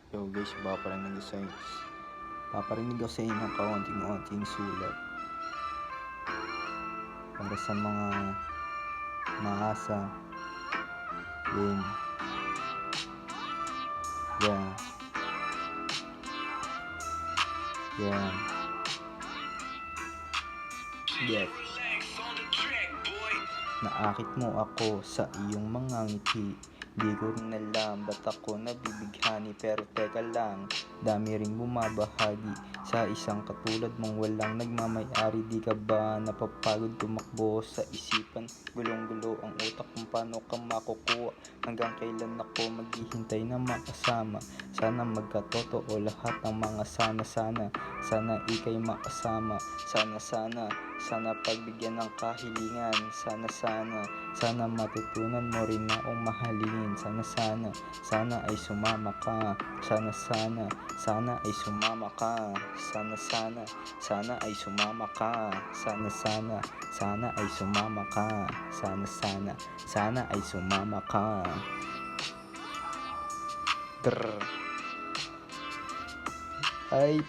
Yo guys, paparinig ako sa inyo ng kaunting-unting sulat para sa mga maasa. Then, yeah, yeah, yeah. Naakit mo ako sa iyong mga ngiti. Di ko rin alam ba't ako nabibighani. Pero teka lang, dami ring bumabahagi sa isang katulad mong walang nagmamayari. Di ka ba napapagod tumakbo sa isipan? Gulong-gulo ang utak kung paano ka makukuha. Hanggang kailan ako maghihintay na makasama? Sana magkatotoo lahat ng mga sana. Sana ika'y makasama. Sana pagbigyan ng kahilingan. Sana matutunan mo rin na akong mahalin. Sana ay sumama ka. Sana ay sumama ka. Sana ay sumama ka. Sana ay sumama ka. Sana ay sumama ka. Ay